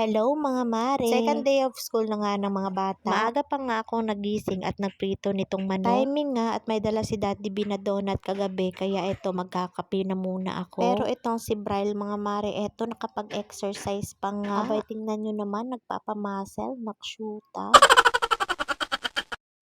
Hello mga mare! Second day of school na nga ng mga bata. Maaga pa nga akong nagising at nagprito nitong manok. Timing nga at may dala si Daddy B na donut kagabi kaya eto magkakape na muna ako. Pero itong si Bryle mga mare, eto nakapag-exercise pa nga. Abay tingnan nyo naman, nagpapamuscle, nakshuta.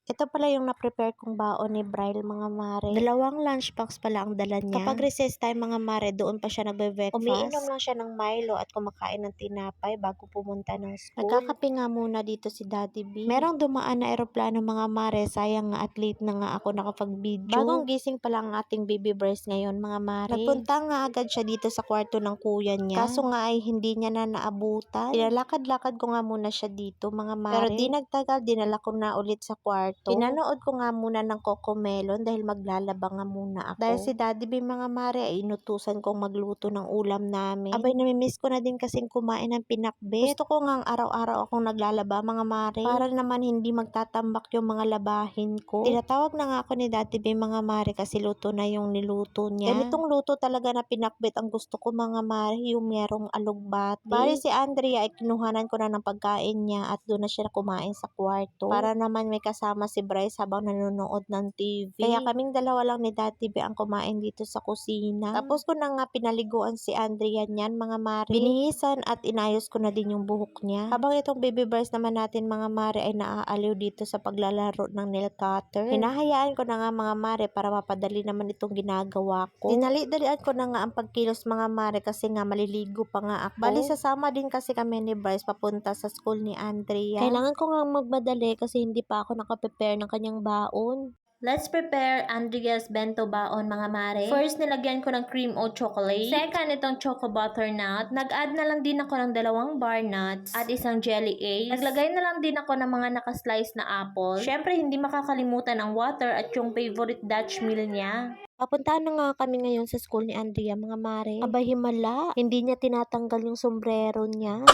Ito pala yung na-prepare kong baon ni Bryle mga mare. Dalawang lunchbox pala ang dala niya. Kapag recess time mga mare, doon pa siya nagbe-breakfast. Umiinom lang siya ng Milo at kumakain ng tinapay bago pumunta ng school. Nagkakape nga muna dito si Daddy B. Merong dumaan na eroplano mga mare, sayang nga at late na nga ako nakapag-video. Bagong gising pala ang ating baby Bryce ngayon mga mare. Nagpunta nga agad siya dito sa kwarto ng kuya niya. Kaso nga ay hindi niya na naabutan. Pinalakad-lakad ko nga muna siya dito mga mare. Pero di nagtagal, dinala ko na ulit sa kwarto. Pinanood ko nga muna ng Cocomelon dahil maglalaba nga muna ako. Dahil si Daddy B mga mare ay inutusan kong magluto ng ulam namin. Abay namimiss ko na din kasing kumain ng pinakbet. Gusto ko nga araw-araw akong naglalaba mga mare. Para naman hindi magtatambak yung mga labahin ko. Tinatawag na nga ako ni Daddy B mga mare kasi luto na yung niluto niya. Ganitong luto talaga na pinakbet ang gusto ko mga mare, yung merong alugbati. Bali si Andrea ay kinuhanan ko na ng pagkain niya at doon na siya kumain sa kwarto. Para naman may kasama si Bryce habang nanonood ng TV. Kaya kaming dalawa lang ni Daddy B ang kumain dito sa kusina. Tapos ko na nga pinaliguan si Andrea niyan mga mare. Binihisan at inayos ko na din yung buhok niya. Habang itong baby Bryce naman natin mga mare ay naaaliw dito sa paglalaro ng nail cutter. Hinahayaan ko na nga mga mare para mapadali naman itong ginagawa ko. Dinali-dalian ko na nga ang pagkilos mga mare kasi nga maliligo pa nga ako. Bali sasama din kasi kami ni Bryce papunta sa school ni Andrea. Kailangan ko nga magmadali kasi hindi pa ako nakaprepare ng kanyang baon. Let's prepare Andrea's bento baon mga mare. First, nilagyan ko ng cream o chocolate. Second, itong choco butternut. Nag-add na lang din ako ng 2 bar nuts at isang jelly ace. Naglagay na lang din ako ng mga nakaslice na apple. Syempre, hindi makakalimutan ang water at yung favorite Dutch meal niya. Papuntahan na nga kami ngayon sa school ni Andrea mga mare. Abay himala, hindi niya tinatanggal yung sombrero niya.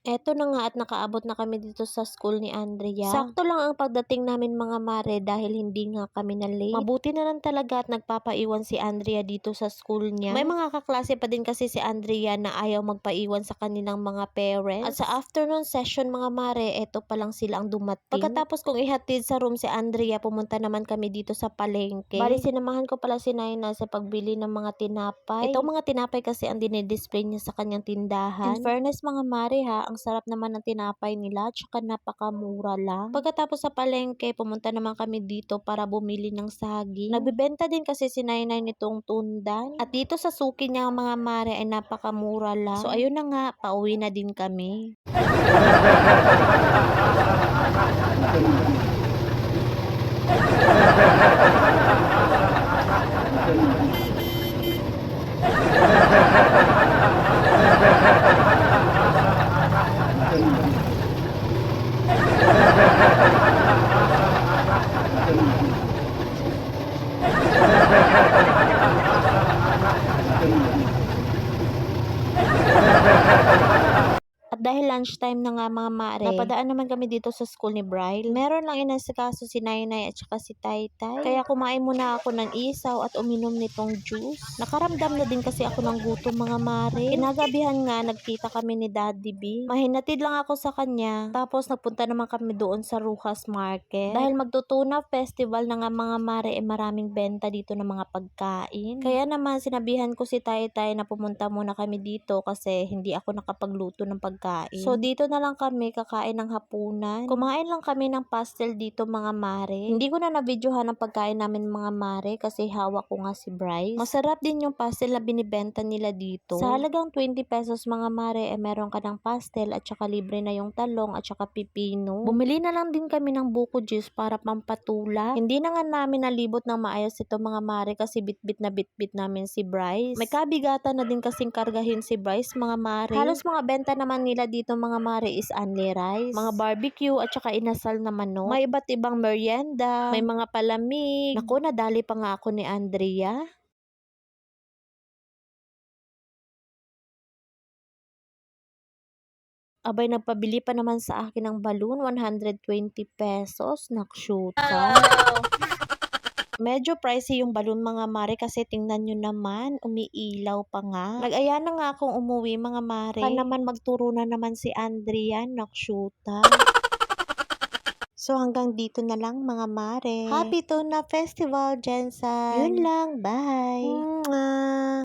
Eto na nga at nakaabot na kami dito sa school ni Andrea. Sakto lang ang pagdating namin mga mare dahil hindi nga kami na late. Mabuti na lang talaga at nagpapaiwan si Andrea dito sa school niya. May mga kaklase pa din kasi si Andrea na ayaw magpaiwan sa kanilang mga parents. At sa afternoon session mga mare, eto pa lang sila ang dumating. Pagkatapos kong ihatid sa room si Andrea, pumunta naman kami dito sa palengke. Bali sinamahan ko pala si Naina sa pagbili ng mga tinapay. Itong mga tinapay kasi ang dinidisplay niya sa kanyang tindahan. In fairness mga mare ha, ang sarap naman ng tinapay nila, tsaka napakamura lang. Pagkatapos sa palengke, pumunta naman kami dito para bumili ng saging. Nagbibenta din kasi si Nainay nitong tundan. At dito sa suki niya mga mare ay napakamura lang. So ayun na nga, pauwi na din kami. At dahil lunchtime na nga mga mare, napadaan naman kami dito sa school ni Bryle. Meron lang inasikaso si Nainay at saka si Taytay. Kaya kumain muna ako ng isaw at uminom nitong juice. Nakaramdam na din kasi ako ng gutom mga mare. Kinagabihan nga, nagkita kami ni Daddy B. Mahinatid lang ako sa kanya. Tapos nagpunta naman kami doon sa Ruhas Market. Dahil magtutuna festival na nga mga mare, maraming benta dito ng mga pagkain. Kaya naman sinabihan ko si Taytay na pumunta muna kami dito kasi hindi ako nakapagluto ng pagkain. So dito na lang kami kakain ng hapunan. Kumain lang kami ng pastel dito mga mare. Hindi ko na na-videohan ang pagkain namin mga mare kasi hawak ko nga si Bryce. Masarap din yung pastel na binibenta nila dito. Sa halagang 20 pesos mga mare meron ka ng pastel at saka libre na yung talong at saka pipino. Bumili na lang din kami ng buko juice para pampatula. Hindi na nga namin nalibot ng maayos ito mga mare kasi bitbit na bitbit namin si Bryce. May kabigatan na din kasing kargahin si Bryce mga mare. Halos mga benta naman nila dito mga mare is only rice, mga barbecue at saka inasal na manok. May iba't ibang merienda, may mga palamig. Naku, nadali pa nga ako ni Andrea. Abay, nagpabili pa naman sa akin ng balloon, 120 pesos. Nakshuta. Medyo pricey yung balloon mga mare kasi tingnan nyo naman, umiilaw pa nga. Nag-aya na nga akong umuwi mga mare. Baka naman magturo na naman si Andrian, nakshuta. So hanggang dito na lang mga mare. Happy Tuna Festival, Jensen. Yun lang, bye. Mwah.